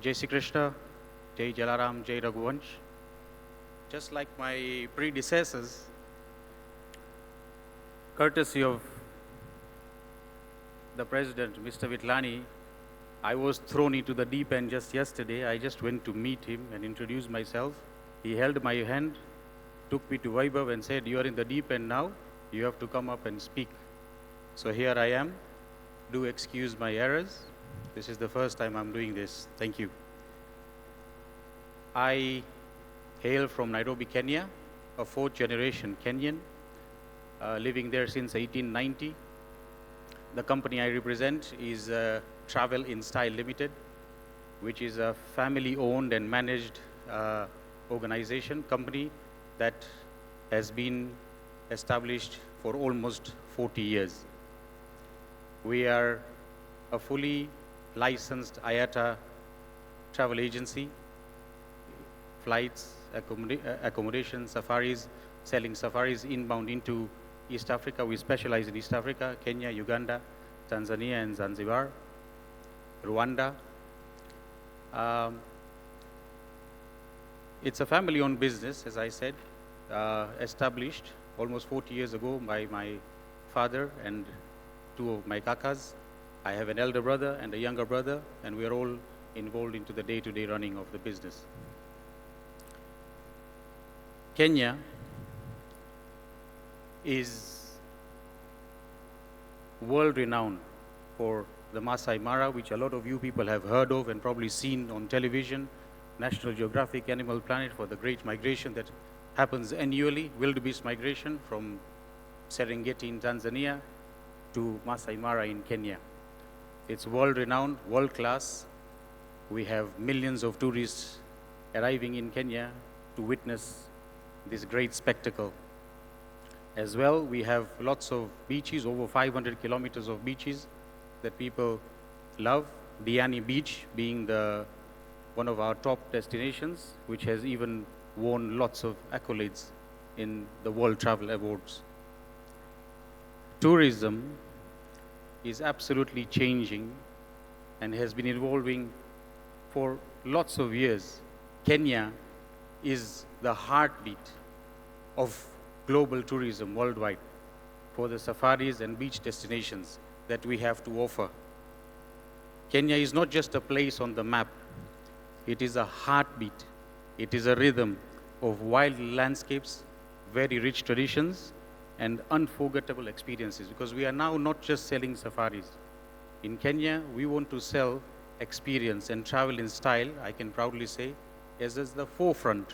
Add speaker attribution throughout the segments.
Speaker 1: Jai Sri Krishna, Jai Jalaram, Jai Raghuvansh. Just like my predecessors, courtesy of the President, Mr. Vitlani, I was thrown into the deep end just yesterday. I just went to meet him and introduce myself. He held my hand, took me to Vaibhav and said, "You are in the deep end now. You have to come up and speak." So here I am. Do excuse my errors. This is the first time I'm doing this. Thank you. I hail from Nairobi, Kenya, a fourth generation Kenyan, living there since 1890. The company I represent is Travel In Style Ltd, which is a family-owned and managed organization, company that has been established for almost 40 years. We are a fully licensed IATA travel agency, flights, accommodation, safaris, selling safaris inbound into East Africa. We specialize in East Africa, Kenya, Uganda, Tanzania, and Zanzibar, Rwanda. It's a family-owned business, as I said, established almost 40 years ago by my father and two of my kakas. I have an elder brother and a younger brother, and we are all involved into the day-to-day running of the business. Kenya is world-renowned for the Masai Mara, which a lot of you people have heard of and probably seen on television, National Geographic, Animal Planet, for the great migration that happens annually, wildebeest migration from Serengeti in Tanzania to Masai Mara in Kenya. It's world-renowned, world-class. We have millions of tourists arriving in Kenya to witness this great spectacle. As well, we have lots of beaches, over 500 kilometers of beaches that people love. Diani Beach being one of our top destinations, which has even won lots of accolades in the World Travel Awards. Tourism is absolutely changing and has been evolving for lots of years. Kenya is the heartbeat of global tourism worldwide for the safaris and beach destinations that we have to offer. Kenya is not just a place on the map. It is a heartbeat. It is a rhythm of wild landscapes, very rich traditions, and unforgettable experiences, because we are now not just selling safaris. In Kenya, we want to sell experience, and travel in style, I can proudly say, is at the forefront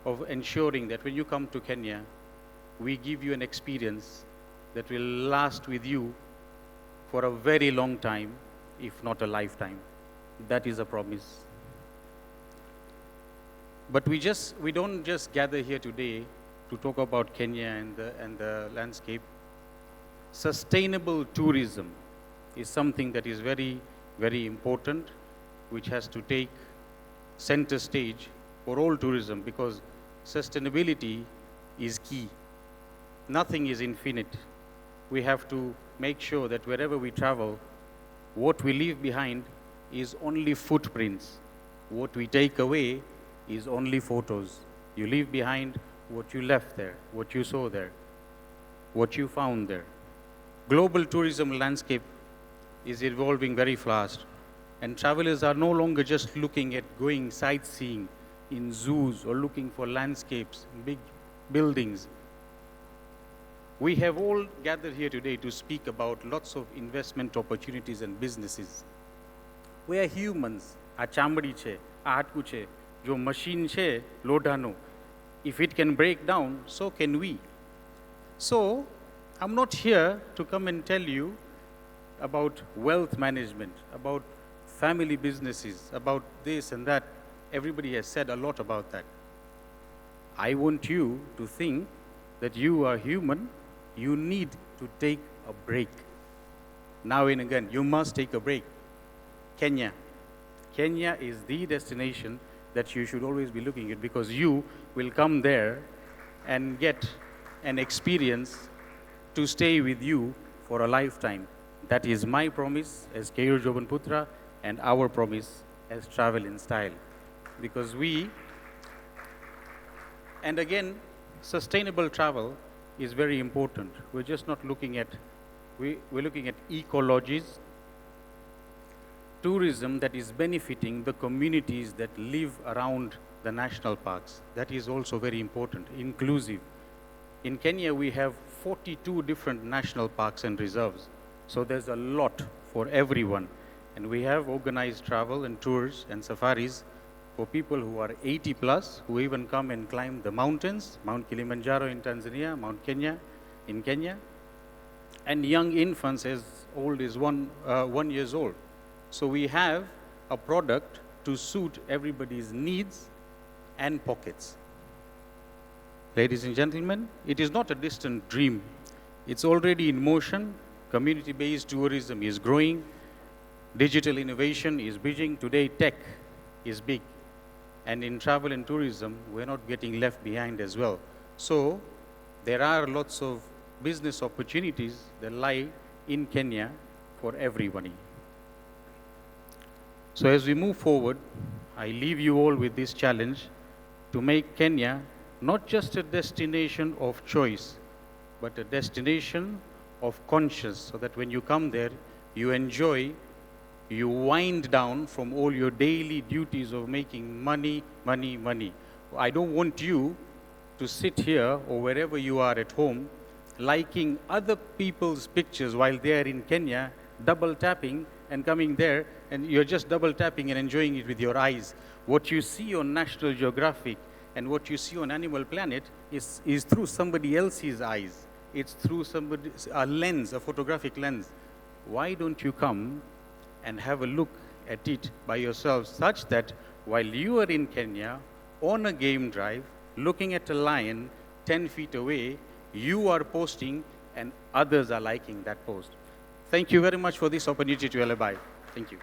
Speaker 1: of ensuring that when you come to Kenya, we give you an experience that will last with you for a very long time, if not a lifetime. That is a promise. But we don't just gather here today to talk about Kenya and the landscape. Sustainable tourism is something that is very, very important, which has to take center stage for all tourism, because sustainability is key. Nothing is infinite. We have to make sure that wherever we travel, what we leave behind is only footprints. What we take away is only photos. You leave behind what you left there, what you saw there, what you found there. Global tourism landscape is evolving very fast, and travelers are no longer just looking at going sightseeing in zoos or looking for landscapes, big buildings. We have all gathered here today to speak about lots of investment opportunities and businesses. We are humans. આ ચામડી છે, આ હાડકું છે, જો machine છે લોઢાનું, if it can break down, so can we. So, I'm not here to come and tell you about wealth management, about family businesses, about this and that. Everybody has said a lot about that. I want you to think that you are human. You need to take a break. Now and again, you must take a break. Kenya. Kenya is the destination that you should always be looking at, because you will come there and get an experience to stay with you for a lifetime. That is my promise as Keyur Jobanputra and our promise as travel in style. Because and again, sustainable travel is very important. We're just not looking at, we're looking at ecologies, tourism that is benefiting the communities that live around the national parks. That is also very important, inclusive. In Kenya, we have 42 different national parks and reserves. So there's a lot for everyone. And we have organized travel and tours and safaris for people who are 80 plus, who even come and climb the mountains, Mount Kilimanjaro in Tanzania, Mount Kenya in Kenya, and young infants as old as 1 year old. So we have a product to suit everybody's needs and pockets. Ladies and gentlemen, it is not a distant dream. It's already in motion. Community-based tourism is growing. Digital innovation is bridging. Today, tech is big. And in travel and tourism, we're not getting left behind as well. So there are lots of business opportunities that lie in Kenya for everybody. So as we move forward, I leave you all with this challenge to make Kenya not just a destination of choice, but a destination of conscience, so that when you come there, you enjoy, you wind down from all your daily duties of making money, money, money. I don't want you to sit here or wherever you are at home liking other people's pictures while they are in Kenya, double tapping and coming there, and you're just double tapping and enjoying it with your eyes. What you see on National Geographic and what you see on Animal Planet is through somebody else's eyes. It's through a lens, a photographic lens. Why don't you come and have a look at it by yourself, such that while you are in Kenya on a game drive, looking at a lion 10 feet away, you are posting and others are liking that post. Thank you very much for this opportunity to LIBF. Thank you.